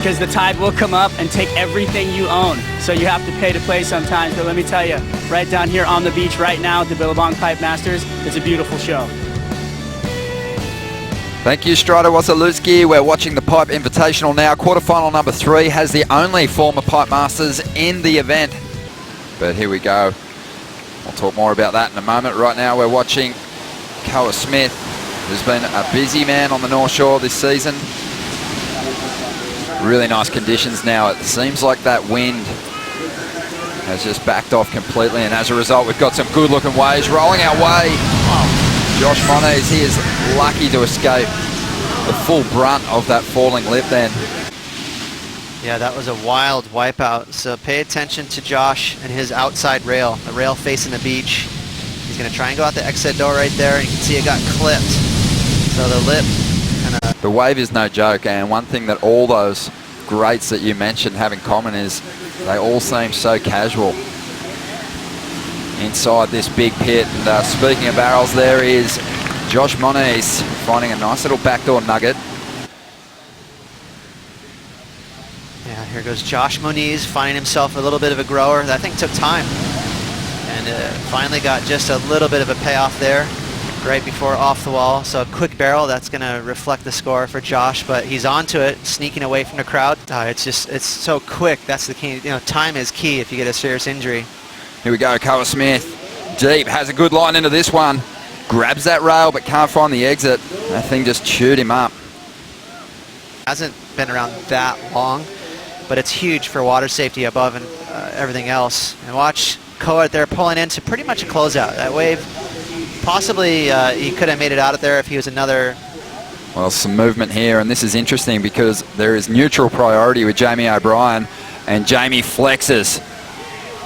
Because the tide will come up and take everything you own. So you have to pay to play sometimes. But let me tell you, right down here on the beach right now at the Billabong Pipe Masters, it's a beautiful show. Thank you, Strider Wasilewski. We're watching the Pipe Invitational now. Quarterfinal number 3 has the only former Pipe Masters in the event. But here we go. We'll talk more about that in a moment. Right now we're watching Koa Smith, who's been a busy man on the North Shore this season. Really nice conditions now. It seems like that wind has just backed off completely, and as a result we've got some good looking waves rolling our way. Josh Moniz, he is lucky to escape the full brunt of that falling lip then. Yeah, that was a wild wipeout, so pay attention to Josh and his outside rail, the rail facing the beach. He's going to try and go out the exit door right there, and you can see it got clipped. So the lip kind of... The wave is no joke, and one thing that all those greats that you mentioned have in common is they all seem so casual inside this big pit. And speaking of barrels, there is Josh Moniz finding a nice little backdoor nugget. Yeah, here goes Josh Moniz finding himself a little bit of a grower. That thing took time, and finally got just a little bit of a payoff there right before off the wall. So a quick barrel, that's going to reflect the score for Josh, but he's onto it, sneaking away from the crowd. It's so quick. That's the key. You know, time is key if you get a serious injury. Here we go, Koa Smith. Deep, has a good line into this one. Grabs that rail but can't find the exit. That thing just chewed him up. Hasn't been around that long, but it's huge for water safety above and everything else. And watch Koa there pulling into pretty much a closeout. That wave, possibly he could have made it out of there if he was another... Well, some movement here, and this is interesting because there is neutral priority with Jamie O'Brien, and Jamie flexes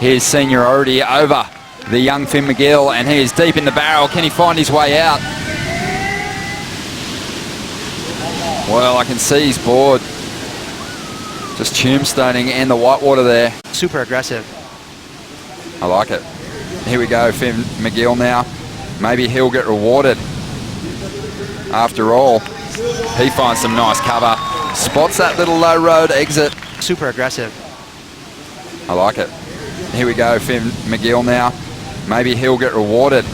his seniority over the young Finn McGill, and he is deep in the barrel. Can he find his way out? Well, I can see his board just tombstoning in the whitewater there. Super aggressive. I like it. Here we go, Finn McGill now. Maybe he'll get rewarded. After all, he finds some nice cover. Spots that little low road exit. Super aggressive. I like it. Here we go, Finn McGill now. Maybe he'll get rewarded.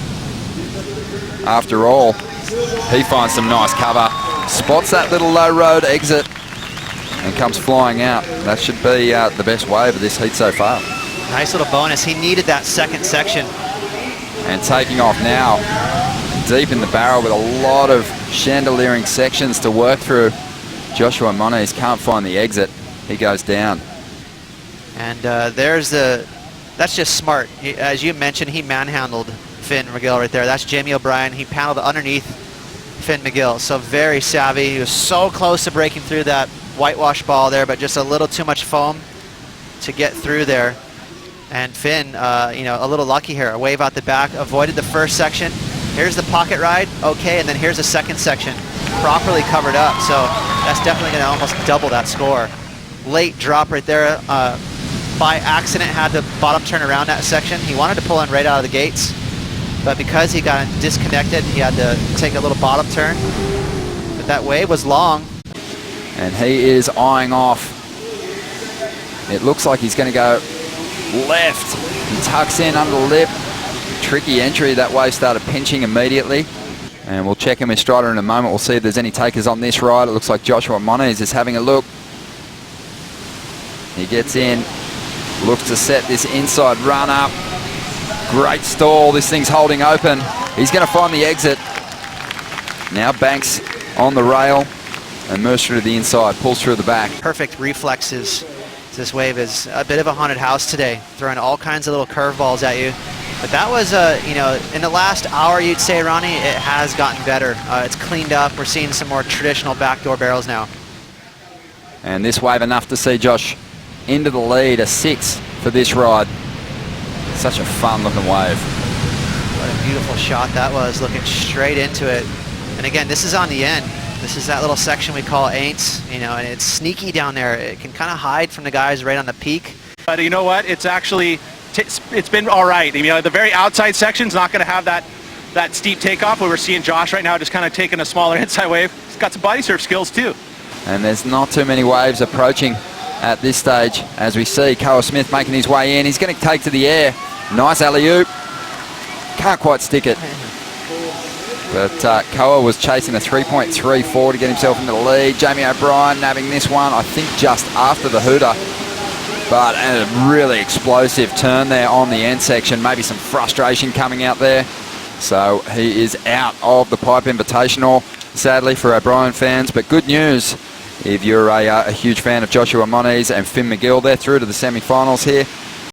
After all, he finds some nice cover. Spots that little low road exit and comes flying out. That should be the best wave of this heat so far. Nice little bonus. He needed that second section. And taking off now, deep in the barrel with a lot of chandeliering sections to work through. Joshua Moniz can't find the exit. He goes down. And that's just smart. As you mentioned, he manhandled Finn McGill right there. That's Jamie O'Brien. He paddled underneath Finn McGill. So very savvy. He was so close to breaking through that whitewash ball there, but just a little too much foam to get through there. And Finn, you know, a little lucky here. A wave out the back, avoided the first section. Here's the pocket ride, okay, and then here's the second section, properly covered up. So that's definitely going to almost double that score. Late drop right there. By accident, had the bottom turn around that section. He wanted to pull in right out of the gates, but because he got disconnected, he had to take a little bottom turn. But that wave was long. And he is eyeing off. It looks like he's going to go left. He tucks in under the lip. Tricky entry. That wave started pinching immediately. And we'll check in with Strider in a moment. We'll see if there's any takers on this ride. It looks like Joshua Moniz is having a look. He gets in, looks to set this inside run up. Great stall. This thing's holding open. He's going to find the exit. Now banks on the rail and moves through to the inside, pulls through the back. Perfect reflexes. This wave is a bit of a haunted house today, throwing all kinds of little curveballs at you. But that was, you know, in the last hour, you'd say, Ronnie, it has gotten better. It's cleaned up. We're seeing some more traditional backdoor barrels now. And this wave enough to see Josh into the lead, a 6 for this ride. Such a fun looking wave. What a beautiful shot that was, looking straight into it. And again, this is on the end. This is that little section we call Aints, you know, and it's sneaky down there. It can kind of hide from the guys right on the peak. But you know what? It's actually, it's been all right. You know, the very outside section's not going to have that steep takeoff where we're seeing Josh right now just kind of taking a smaller inside wave. He's got some body surf skills too. And there's not too many waves approaching at this stage, as we see Koa Smith making his way in. He's going to take to the air. Nice alley-oop. Can't quite stick it. But Koa was chasing a 3.34 to get himself into the lead. Jamie O'Brien nabbing this one, I think just after the hooter. But a really explosive turn there on the end section. Maybe some frustration coming out there. So he is out of the Pipe Invitational, sadly, for O'Brien fans. But good news if you're a huge fan of Joshua Moniz and Finn McGill. They're through to the semi-finals here.